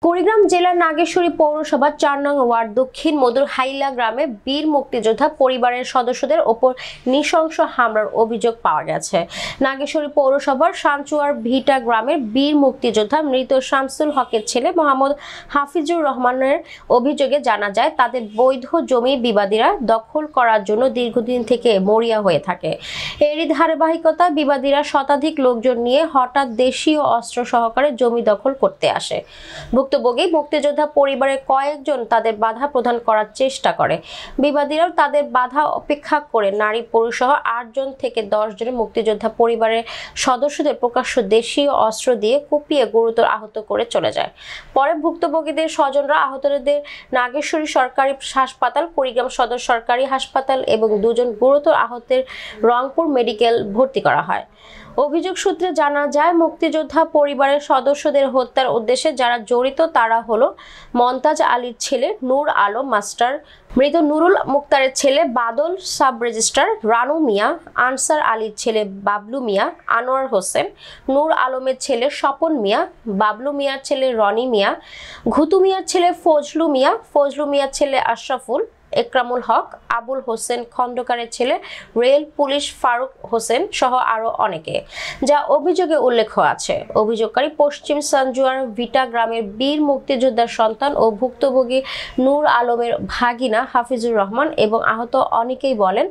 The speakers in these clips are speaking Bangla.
কুড়িগ্রাম জেলার নাগেশ্বরী পৌরসভার ৪ নং ওয়ার্ড দক্ষিণ মধুর হাইলা গ্রামে বীর মুক্তিযোদ্ধা পরিবারের সদস্যদের ওপর নৃশংস হামলার অভিযোগ পাওয়া গেছে। নাগেশ্বরী পৌরসভার সাঞ্চুয়ার ভিটা গ্রামের বীর মুক্তিযোদ্ধা মৃত শামসুল হকের ছেলে মোহাম্মদ হাফিজুর রহমানের অভিযোগে জানা যায়, তাদের বৈধ জমি বিবাদীরা দখল করার জন্য দীর্ঘদিন থেকে মরিয়া হয়ে থাকে। এরই ধারাবাহিকতায় বিবাদীরা শতাধিক লোকজন নিয়ে হঠাৎ দেশীয় অস্ত্র সহকারে জমি দখল করতে আসে। ভুক্তভোগী মুক্তিযোদ্ধা পরিবারের কয়েকজন তাদের বাধা প্রদান করার চেষ্টা করে। বিবাদীরাও তাদের বাধা উপেক্ষা করে নারী পুরুষসহ ৮ জন থেকে ১০ জনের মুক্তিযোদ্ধা পরিবারের সদস্যদের প্রকাশ্য দেশীয় অস্ত্র দিয়ে কুপিয়ে গুরুতর আহত করে চলে যায়। পরে ভুক্তভোগীদের স্বজনরা আহতদের নাগেশ্বরী সরকারি হাসপাতাল, কুড়িগ্রাম সদর সরকারি হাসপাতাল এবং ২ জন গুরুতর আহতের রংপুর মেডিকেল ভর্তি করা হয়। অভিযোগ সূত্রে জানা যায়, মুক্তিযোদ্ধা পরিবারের সদস্যদের হত্যার উদ্দেশ্যে যারা জড়িত তারা হলো মন্তাজ আলীর ছেলে নূর আলম মাস্টার, মৃত নুরুল মুক্তারের ছেলে বাদল সাব রেজিস্ট্রার রানু মিয়া, আনসার আলীর ছেলে বাবলু মিয়া, আনোয়ার হোসেন, নূর আলমের ছেলে স্বপন মিয়া, বাবলু মিয়ার ছেলে রনি মিয়া, ঘুতু মিয়ার ছেলে ফজলু মিয়ার ছেলে আশরাফুল, একরামুল হক, আবুল হোসেন খন্দকারের ছেলে রেল পুলিশ ফারুক হোসেন সহ আরো অনেকে, যা অভিযোগে উল্লেখ আছে। অভিযোগকারী পশ্চিম সাঞ্জুয়ার ভিটা গ্রামের বীর মুক্তিযোদ্ধার সন্তান ও ভুক্তভোগী নূর আলমের ভাগিনা হাফিজুর রহমান এবং আহত অনেকেই বলেন,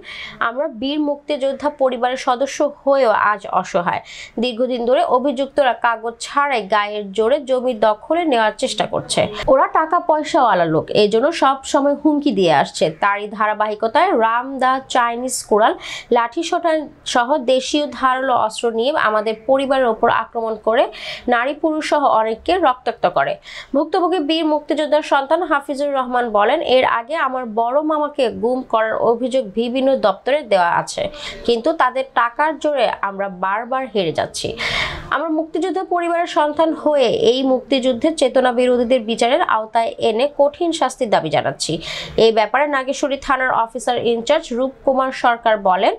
আমরা বীর মুক্তিযোদ্ধা পরিবারের সদস্য হয়েও আজ অসহায়। দীর্ঘদিন ধরে অভিযুক্তরা কাগজ ছাড়াই গায়ের জোরে জমি দখলে নেওয়ার চেষ্টা করছে। ওরা টাকা পয়সাওয়ালা লোক, এই জন্য সব সময় হুমকি দিয়ে আসছে। তারই ধারাবাহিকতায় রাম দা চাইনিজ কুড়াল, লাঠি শটান সহ দেশীয় ধারালো অস্ত্র নিয়ে আমাদের পরিবারের ওপর আক্রমণ করে নারী পুরুষ সহ অনেককে রক্তাক্ত করে। ভুক্তভোগী বীর মুক্তিযোদ্ধার সন্তান হাফিজুর রহমান বলেন, এর আগে আমার বড় মামাকে গুম করার অভিযোগ বিভিন্ন দপ্তরে দেওয়া আছে, কিন্তু তাদের টাকার জোরে আমরা বারবার হেরে যাচ্ছি। আমরা মুক্তিযোদ্ধা পরিবারের সন্তান হয়ে এই মুক্তিযুদ্ধের চেতনা বিরোধীদের বিচারের আওতায় এনে কঠিন শাস্তির দাবি জানাচ্ছি। এই ব্যাপারে নাগেশ্বরী থানার অফিসার ইনচার্জ রূপকুমার সরকার বলেন,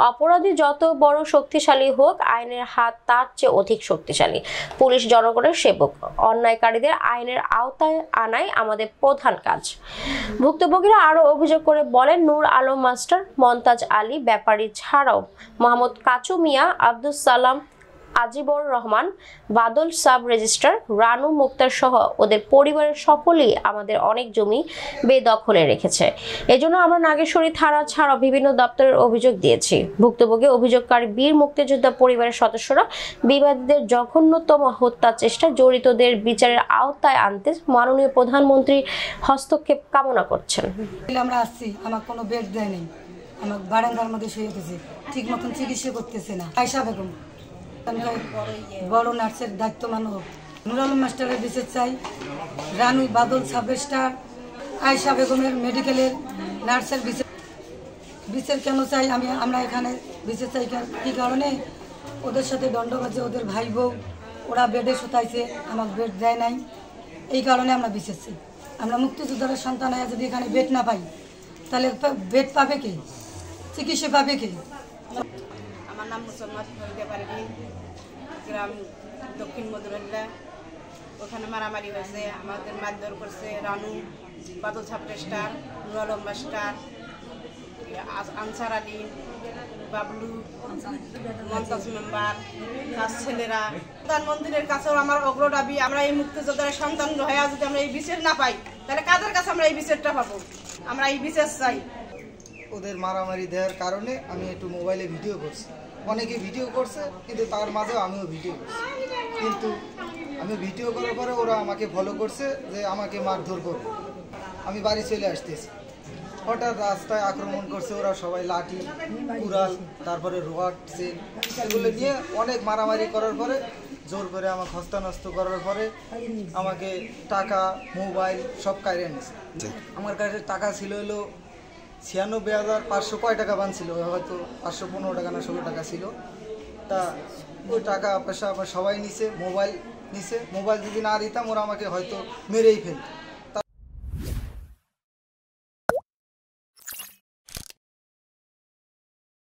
অপরাধী যত বড় শক্তিশালী হোক, আইনের হাত তার চেয়ে অধিক শক্তিশালী। পুলিশ জনগণের সেবক, অন্যায়কারীদের আইনের আওতায় আনাই আমাদের প্রধান কাজ। ভুক্তভোগীরা আরো অভিযোগ করে বলেন, নূর আলম মাস্টার, মন্তাজ আলী ব্যাপারী ছাড়াও মোহাম্মদ কাচু মিয়া, আব্দুল সালাম, আজিবর রহমান, বাদল সাব রেজিস্ট্রার, রানু মুক্তার সহ ওদের পরিবারের সকলেই আমাদের অনেক জমি বেদখলে রেখেছে। এজন্য আমরা নাগেশ্বরী থানা ছাড়াও বিভিন্ন দপ্তরের অভিযোগ দিয়েছি। ভুক্তভোগী অভিযোগকারী বীর মুক্তিযোদ্ধা পরিবারের সদস্যরা বিবাদীদের জঘন্যতম হত্যা চেষ্টা জড়িতদের বিচারের আওতায় আনতে মাননীয় প্রধানমন্ত্রী হস্তক্ষেপ কামনা করছেন। আমরা আসছি, আমার কোনো বেড দেয়নি, আমার বারান্দার মধ্যে শুয়ে গেছে, ঠিক মতন চিকিৎসা করতেছে না। আয়শা বেগম বড় নার্সের দায়িত্ব মানব, নূর আলম মাস্টারের বিচার চাই, রানু বাদল সাব রেজিস্ট্রার, আয়শা বেগমের মেডিকেলের নার্সের বিচার কেন চাই? আমরা এখানে বিচার চাই কি কারণে? ওদের সাথে দণ্ড বাজে ওদের ভাই বউ, ওরা বেডে শোতাইছে, আমার বেড দেয় নাই, এই কারণে আমরা বিচার চাই। আমরা মুক্তিযোদ্ধার সন্তান হয়ে যদি এখানে বেড না পাই, তাহলে বেড পাবে কে, চিকিৎসা পাবে কে? আমার নাম মুসলমান গ্রাম দক্ষিণ মধুরল্লা। ওখানে মারামারি হয়েছে, আমাদের মারধর করছে Ranu, Badal sub registrar, Noor Alam master, Ansar Ali, Bablu, Montaj member, তার ছেলেরা। প্রধানমন্ত্রীর কাছেও আমার অগ্র দাবি, আমরা এই মুক্তিযোদ্ধার সন্তান হয়ে যদি আমরা এই বিচার না পাই, তাহলে কাদের কাছে আমরা এই বিচারটা পাবো? আমরা এই বিচার চাই। ওদের মারামারি দেওয়ার কারণে আমি একটু মোবাইলে ভিডিও করছি, অনেকে ভিডিও করছে, কিন্তু তার মাঝেও আমিও ভিডিও করছি। কিন্তু আমি ভিডিও করার পরে ওরা আমাকে ফলো করছে যে আমাকে মারধর করবে। আমি বাড়ি চলে আসতেছি, হঠাৎ রাস্তায় আক্রমণ করছে ওরা সবাই, লাঠি কুড়াল, তারপরে রড সেল, এগুলো নিয়ে অনেক মারামারি করার পরে জোর করে আমাকে হস্তানস্ত করার পরে আমাকে টাকা মোবাইল সব কাইরে নিয়েছে। আমার কাছে টাকা ছিল হলো 96,500 কয় টাকা বানছিল, হয়তো 515 টাকা না 16 টাকা ছিল। তা ওই টাকা পয়সা সবাই নিছে, মোবাইল নিছে। মোবাইল যদি না দিতাম ওরা আমাকে হয়তো মেরেই ফেলত।